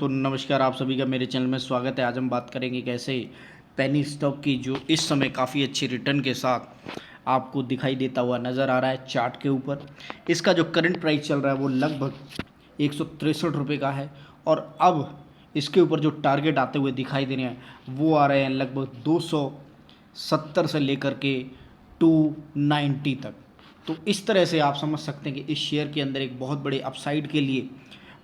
दोस्तों नमस्कार, आप सभी का मेरे चैनल में स्वागत है। आज हम बात करेंगे कैसे पेनी स्टॉक की जो इस समय काफ़ी अच्छी रिटर्न के साथ आपको दिखाई देता हुआ नज़र आ रहा है चार्ट के ऊपर। इसका जो करंट प्राइस चल रहा है वो लगभग 163 रुपये का है और अब इसके ऊपर जो टारगेट आते हुए दिखाई दे रहे हैं वो आ रहे हैं लगभग 270 से लेकर के 290 तक। तो इस तरह से आप समझ सकते हैं कि इस शेयर के अंदर एक बहुत बड़े अपसाइड के लिए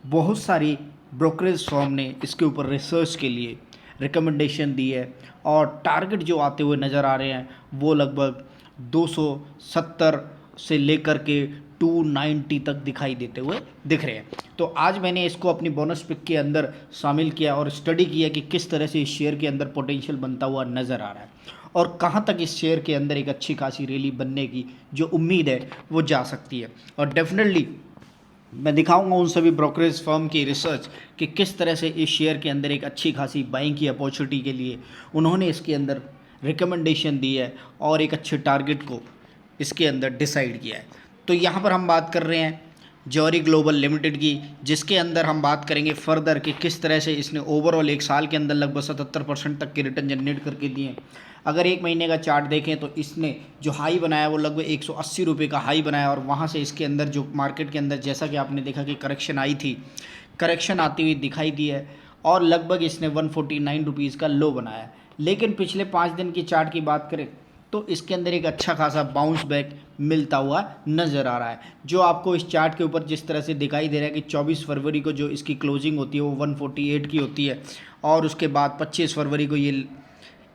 बहुत सारी ब्रोकरेज फर्म ने इसके ऊपर रिसर्च के लिए रिकमेंडेशन दी है और टारगेट जो आते हुए नज़र आ रहे हैं वो लगभग 270 से लेकर के 290 तक दिखाई देते हुए दिख रहे हैं। तो आज मैंने इसको अपनी बोनस पिक के अंदर शामिल किया और स्टडी किया कि किस तरह से इस शेयर के अंदर पोटेंशियल बनता हुआ नज़र आ रहा है और कहाँ तक इस शेयर के अंदर एक अच्छी खासी रैली बनने की जो उम्मीद है वो जा सकती है। और डेफिनेटली मैं दिखाऊंगा उन सभी ब्रोकरेज फर्म की रिसर्च कि किस तरह से इस शेयर के अंदर एक अच्छी खासी बाइंग की अपॉर्चुनिटी के लिए उन्होंने इसके अंदर रिकमेंडेशन दी है और एक अच्छे टारगेट को इसके अंदर डिसाइड किया है। तो यहाँ पर हम बात कर रहे हैं जॉरी ग्लोबल लिमिटेड की, जिसके अंदर हम बात करेंगे फर्दर कि किस तरह से इसने ओवरऑल एक साल के अंदर लगभग 77% तक के रिटर्न जनरेट करके दिए हैं। अगर एक महीने का चार्ट देखें तो इसने जो हाई बनाया वो लगभग 180 रुपये का हाई बनाया और वहाँ से इसके अंदर जो मार्केट के अंदर जैसा कि आपने देखा कि करेक्शन आई थी, करेक्शन आती हुई दिखाई दी है और लगभग इसने 149 रुपीज़ का लो बनाया है। लेकिन पिछले 5 दिन की चार्ट की बात करें तो इसके अंदर एक अच्छा खासा बाउंस बैक मिलता हुआ नज़र आ रहा है, जो आपको इस चार्ट के ऊपर जिस तरह से दिखाई दे रहा है कि 24 फरवरी को जो इसकी क्लोजिंग होती है वो 148 की होती है और उसके बाद 25 फरवरी को ये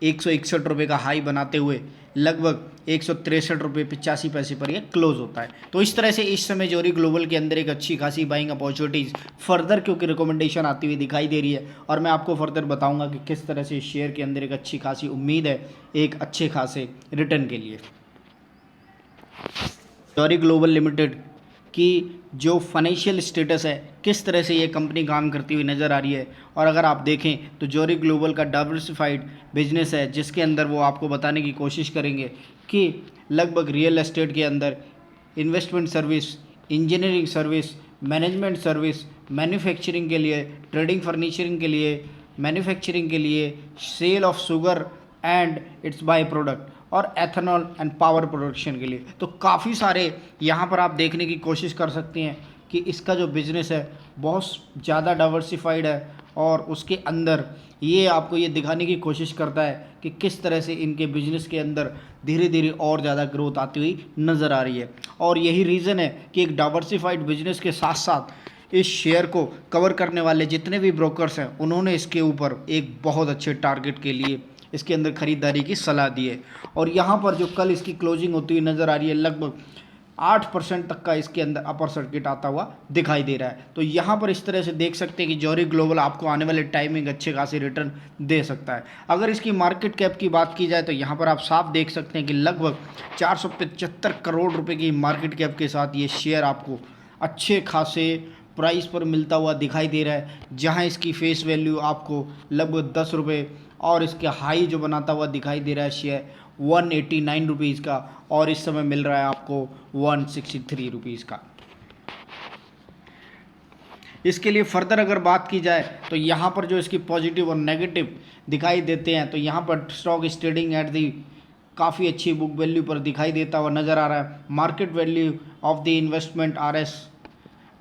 161 रुपये का हाई बनाते हुए लगभग 163 रुपये 85 पैसे पर यह क्लोज होता है। तो इस तरह से इस समय जॉरी ग्लोबल के अंदर एक अच्छी खासी बाइंग अपॉर्चुनिटीज़ फर्दर क्योंकि रिकमेंडेशन आती हुई दिखाई दे रही है और मैं आपको फर्दर बताऊंगा कि किस तरह से इस शेयर के अंदर एक अच्छी खासी उम्मीद है एक अच्छे खासे रिटर्न के लिए। जॉरी ग्लोबल लिमिटेड की जो फाइनेंशियल स्टेटस है, किस तरह से ये कंपनी काम करती हुई नज़र आ रही है और अगर आप देखें तो जॉरी ग्लोबल का डाइवर्सिफाइड बिजनेस है जिसके अंदर वो आपको बताने की कोशिश करेंगे कि लगभग रियल एस्टेट के अंदर investment service, engineering service, management service, manufacturing के लिए, ट्रेडिंग फर्नीचरिंग के लिए, मैन्युफैक्चरिंग के लिए, sale of sugar and its by product और एथेनॉल एंड पावर प्रोडक्शन के लिए। तो काफ़ी सारे यहाँ पर आप देखने की कोशिश कर सकते हैं कि इसका जो बिज़नेस है बहुत ज़्यादा डाइवर्सिफाइड है और उसके अंदर ये आपको ये दिखाने की कोशिश करता है कि किस तरह से इनके बिज़नेस के अंदर धीरे धीरे और ज़्यादा ग्रोथ आती हुई नज़र आ रही है। और यही रीज़न है कि एक डाइवर्सिफाइड बिजनेस के साथ साथ इस शेयर को कवर करने वाले जितने भी ब्रोकर्स हैं उन्होंने इसके ऊपर एक बहुत अच्छे टारगेट के लिए इसके अंदर ख़रीदारी की सलाह दी है। और यहाँ पर जो कल इसकी क्लोजिंग होती हुई नज़र आ रही है लगभग 8% तक का इसके अंदर अपर सर्किट आता हुआ दिखाई दे रहा है। तो यहाँ पर इस तरह से देख सकते हैं कि जॉरी ग्लोबल आपको आने वाले टाइमिंग अच्छे खासे रिटर्न दे सकता है। अगर इसकी मार्केट कैप की बात की जाए तो यहाँ पर आप साफ देख सकते हैं कि लगभग 475 करोड़ रुपये की मार्केट कैप के साथ ये शेयर आपको अच्छे खासे प्राइस पर मिलता हुआ दिखाई दे रहा है, जहाँ इसकी फेस वैल्यू आपको लगभग 10 रुपये और इसके हाई जो बनाता हुआ दिखाई दे रहा है शेयर 189 रुपीज़ का और इस समय मिल रहा है आपको 163 रुपीज़ का। इसके लिए फर्दर अगर बात की जाए तो यहाँ पर जो इसकी पॉजिटिव और नेगेटिव दिखाई देते हैं तो यहाँ पर stock is trading at the काफ़ी अच्छी बुक वैल्यू पर दिखाई देता हुआ नज़र आ रहा है। Market value of the investment RS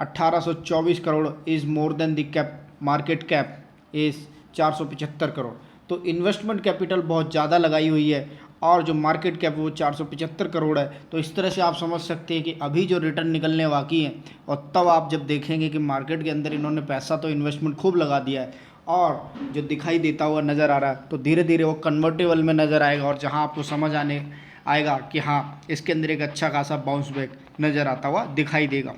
1824 crore is more than the cap market cap is 475 crore. तो इन्वेस्टमेंट कैपिटल बहुत ज़्यादा लगाई हुई है और जो मार्केट कैप वो 475 करोड़ है। तो इस तरह से आप समझ सकते हैं कि अभी जो रिटर्न निकलने बाकी हैं और तब आप जब देखेंगे कि मार्केट के अंदर इन्होंने पैसा तो इन्वेस्टमेंट खूब लगा दिया है और जो दिखाई देता हुआ नज़र आ रहा है तो धीरे धीरे वो कन्वर्टेबल में नज़र आएगा और जहां आपको समझ आने आएगा कि हाँ इसके अंदर एक अच्छा खासा बाउंस बैक नज़र आता हुआ दिखाई देगा।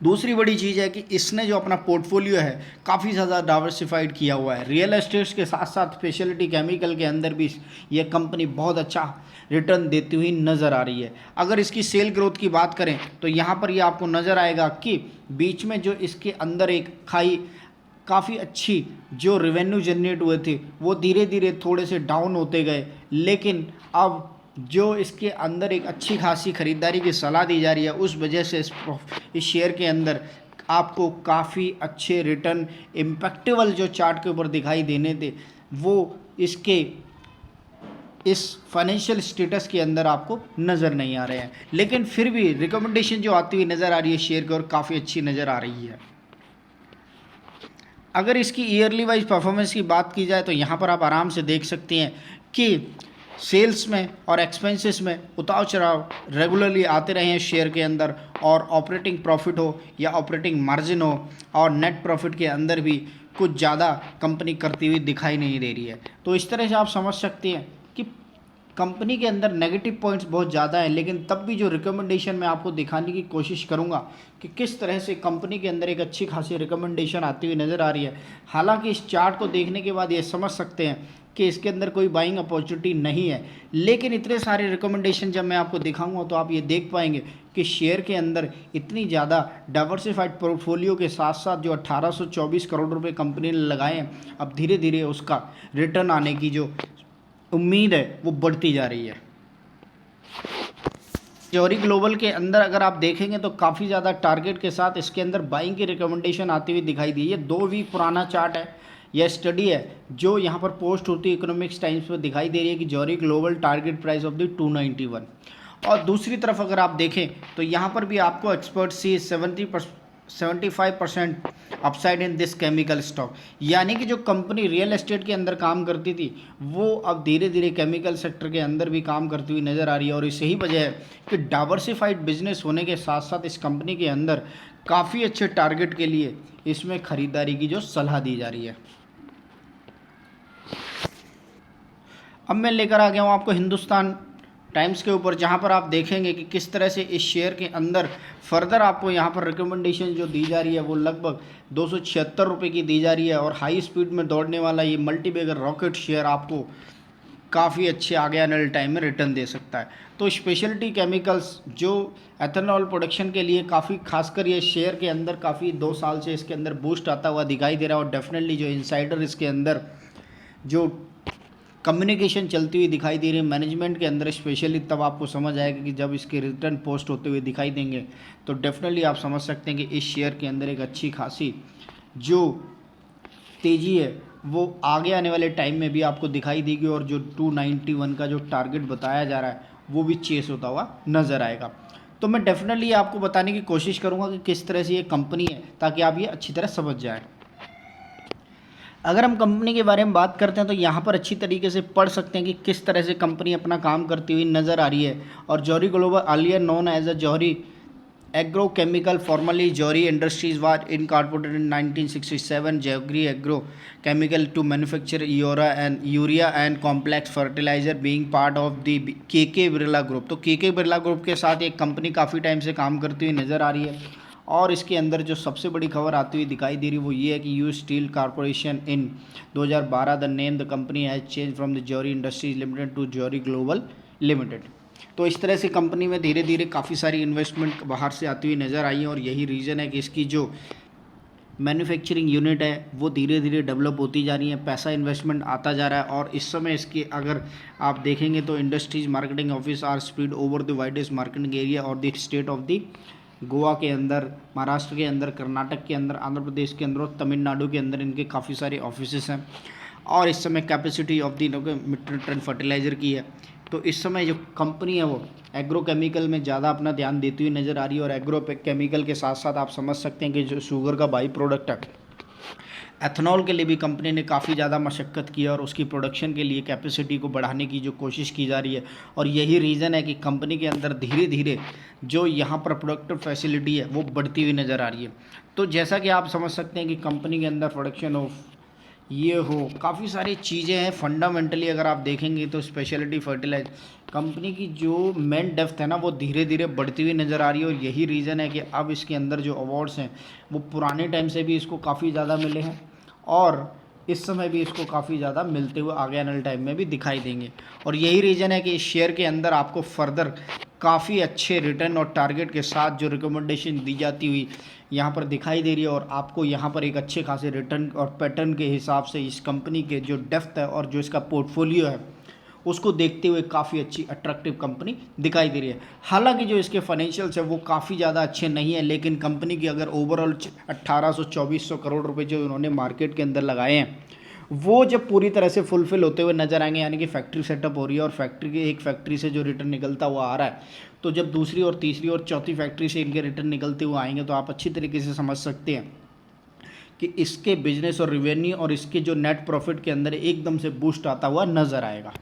दूसरी बड़ी चीज़ है कि इसने जो अपना पोर्टफोलियो है काफ़ी ज़्यादा डाइवर्सिफाइड किया हुआ है। रियल एस्टेट्स के साथ साथ स्पेशलिटी केमिकल के अंदर भी ये कंपनी बहुत अच्छा रिटर्न देती हुई नज़र आ रही है। अगर इसकी सेल ग्रोथ की बात करें तो यहाँ पर ये आपको नज़र आएगा कि बीच में जो इसके अंदर एक खाई काफ़ी अच्छी जो रेवेन्यू जनरेट हुए थे वो धीरे धीरे थोड़े से डाउन होते गए, लेकिन अब जो इसके अंदर एक अच्छी खासी ख़रीदारी की सलाह दी जा रही है उस वजह से इस शेयर के अंदर आपको काफ़ी अच्छे रिटर्न इम्पैक्टेबल जो चार्ट के ऊपर दिखाई देने थे वो इसके इस फाइनेंशियल स्टेटस के अंदर आपको नज़र नहीं आ रहे हैं, लेकिन फिर भी रिकमेंडेशन जो आती हुई नज़र आ रही है शेयर की और काफ़ी अच्छी नज़र आ रही है। अगर इसकी ईयरली वाइज परफॉर्मेंस की बात की जाए तो यहाँ पर आप आराम से देख सकते हैं कि सेल्स में और एक्सपेंसेस में उतार चढ़ाव रेगुलरली आते रहे हैं शेयर के अंदर, और ऑपरेटिंग प्रॉफिट हो या ऑपरेटिंग मार्जिन हो और नेट प्रॉफिट के अंदर भी कुछ ज़्यादा कंपनी करती हुई दिखाई नहीं दे रही है। तो इस तरह से आप समझ सकते हैं कि कंपनी के अंदर नेगेटिव पॉइंट्स बहुत ज़्यादा हैं, लेकिन तब भी जो रिकमेंडेशन मैं आपको दिखाने की कोशिश करूंगा कि किस तरह से कंपनी के अंदर एक अच्छी खासी रिकमेंडेशन आती हुई नज़र आ रही है। हालांकि इस चार्ट को देखने के बाद ये समझ सकते हैं कि इसके अंदर कोई बाइंग अपॉर्चुनिटी नहीं है, लेकिन इतने सारे रिकमेंडेशन जब मैं आपको दिखाऊंगा तो आप ये देख पाएंगे कि शेयर के अंदर इतनी ज़्यादा डाइवर्सिफाइड पोर्टफोलियो के साथ साथ जो 1824 करोड़ रुपए कंपनी ने लगाए हैं, अब धीरे धीरे उसका रिटर्न आने की जो उम्मीद है वो बढ़ती जा रही है। जौहरी ग्लोबल के अंदर अगर आप देखेंगे तो काफ़ी ज़्यादा टारगेट के साथ इसके अंदर बाइंग की रिकमेंडेशन आती हुई दिखाई दी। ये 2 वीक पुराना चार्ट है, यह स्टडी है जो यहाँ पर पोस्ट होती है इकोनॉमिक्स टाइम्स पर, दिखाई दे रही है कि Zuari global target price of the 291। और दूसरी तरफ अगर आप देखें तो यहाँ पर भी आपको expert see 75% upside in this chemical stock, यानी कि जो कंपनी रियल एस्टेट के अंदर काम करती थी वो अब धीरे धीरे केमिकल सेक्टर के अंदर भी काम करती हुई नज़र आ रही है। और इस यही वजह है कि डाइवर्सिफाइड बिजनेस होने के साथ साथ इस कंपनी के अंदर काफ़ी अच्छे टारगेट के लिए इसमें खरीदारी की जो सलाह दी जा रही है। अब मैं लेकर आ गया हूँ आपको हिंदुस्तान टाइम्स के ऊपर, जहाँ पर आप देखेंगे कि किस तरह से इस शेयर के अंदर फर्दर आपको यहाँ पर रिकमेंडेशन जो दी जा रही है वो लगभग 276 रुपये की दी जा रही है। और हाई स्पीड में दौड़ने वाला ये मल्टीबैगर रॉकेट शेयर आपको काफ़ी अच्छे आगे आने वाले टाइम में रिटर्न दे सकता है। तो स्पेशलिटी केमिकल्स जो एथेनॉल प्रोडक्शन के लिए काफ़ी खासकर ये शेयर के अंदर काफ़ी 2 साल से इसके अंदर बूस्ट आता हुआ दिखाई दे रहा है। और डेफिनेटली जो इनसाइडर इसके अंदर जो कम्युनिकेशन चलती हुई दिखाई दे रही है मैनेजमेंट के अंदर स्पेशली, तब आपको समझ आएगा कि जब इसके रिटर्न पोस्ट होते हुए दिखाई देंगे तो डेफिनेटली आप समझ सकते हैं कि इस शेयर के अंदर एक अच्छी खासी जो तेज़ी है वो आगे आने वाले टाइम में भी आपको दिखाई देगी। और जो 291 का जो टारगेट बताया जा रहा है वो भी चेस होता हुआ नज़र आएगा। तो मैं डेफिनेटली आपको बताने की कोशिश करूँगा कि किस तरह से ये कंपनी है, ताकि आप ये अच्छी तरह समझ जाएँ। अगर हम कंपनी के बारे में बात करते हैं तो यहाँ पर अच्छी तरीके से पढ़ सकते हैं कि किस तरह से कंपनी अपना काम करती हुई नज़र आ रही है। और Zuari global earlier known as a Zuari agro chemical formerly Zuari industries was incorporated in 1967 Zuari agro chemical to manufacture urea and complex fertiliser being part of the K Birla group. तो के बिरला ग्रुप के साथ एक कंपनी काफ़ी टाइम से काम करती हुई नज़र आ रही है। और इसके अंदर जो सबसे बड़ी खबर आती हुई दिखाई दे रही है वो ये है कि US steel corporation in 2012 the name the company has change from the Johari industries limited to Johari global limited. तो इस तरह से कंपनी में धीरे धीरे काफ़ी सारी इन्वेस्टमेंट बाहर से आती हुई नज़र आई है। और यही रीज़न है कि इसकी जो मैन्युफैक्चरिंग यूनिट है वो धीरे धीरे डेवलप होती जा रही है, पैसा इन्वेस्टमेंट आता जा रहा है। और इस समय इसकी अगर आप देखेंगे तो industries marketing office are spread over the widest marketing area और the state of the Goa के अंदर, महाराष्ट्र के अंदर, कर्नाटक के अंदर, आंध्र प्रदेश के अंदर और तमिलनाडु के अंदर इनके काफ़ी सारे ऑफिस हैं। और इस समय capacity of the metric ton fertiliser की है। तो इस समय जो कंपनी है वो एग्रो केमिकल में ज़्यादा अपना ध्यान देती हुई नज़र आ रही है। और एग्रो केमिकल के साथ साथ आप समझ सकते हैं कि जो शुगर का बाई प्रोडक्ट है एथनॉल के लिए भी कंपनी ने काफ़ी ज़्यादा मशक्क़त की है और उसकी प्रोडक्शन के लिए कैपेसिटी को बढ़ाने की जो कोशिश की जा रही है। और यही रीज़न है कि कंपनी के अंदर धीरे धीरे जो यहाँ पर प्रोडक्टिव फैसिलिटी है वो बढ़ती हुई नज़र आ रही है। तो जैसा कि आप समझ सकते हैं कि कंपनी के अंदर प्रोडक्शन ऑफ ये हो काफ़ी सारी चीज़ें हैं फंडामेंटली अगर आप देखेंगे तो स्पेशलिटी फर्टिलाइजर कंपनी की जो मेन डेप्थ है ना वो धीरे धीरे बढ़ती हुई नज़र आ रही है। और यही रीज़न है कि अब इसके अंदर जो अवार्ड्स हैं वो पुराने टाइम से भी इसको काफ़ी ज़्यादा मिले हैं और इस समय भी इसको काफ़ी ज़्यादा मिलते हुए आगे आने वाले टाइम में भी दिखाई देंगे। और यही रीज़न है कि इस शेयर के अंदर आपको फर्दर काफ़ी अच्छे रिटर्न और टारगेट के साथ जो रिकमेंडेशन दी जाती हुई यहाँ पर दिखाई दे रही है। और आपको यहाँ पर एक अच्छे खासे रिटर्न और पैटर्न के हिसाब से इस कंपनी के जो डेप्थ है और जो इसका पोर्टफोलियो है उसको देखते हुए काफ़ी अच्छी अट्रैक्टिव कंपनी दिखाई दे रही है। हालांकि जो इसके फाइनेंशियल्स है वो काफ़ी ज़्यादा अच्छे नहीं है, लेकिन कंपनी की अगर ओवरऑल 1800-2400 करोड़ रुपए जो उन्होंने मार्केट के अंदर लगाए हैं वो जब पूरी तरह से फुलफिल होते हुए नजर आएंगे, यानी कि फैक्ट्री सेटअप हो रही है और फैक्ट्री के एक फैक्ट्री से जो रिटर्न निकलता हुआ आ रहा है, तो जब दूसरी और तीसरी और चौथी फैक्ट्री से इनके रिटर्न निकलते हुए आएंगे तो आप अच्छी तरीके से समझ सकते हैं कि इसके बिजनेस और रिवेन्यू और इसके जो नेट प्रॉफिट के अंदर एकदम से बूस्ट आता हुआ नजर आएगा।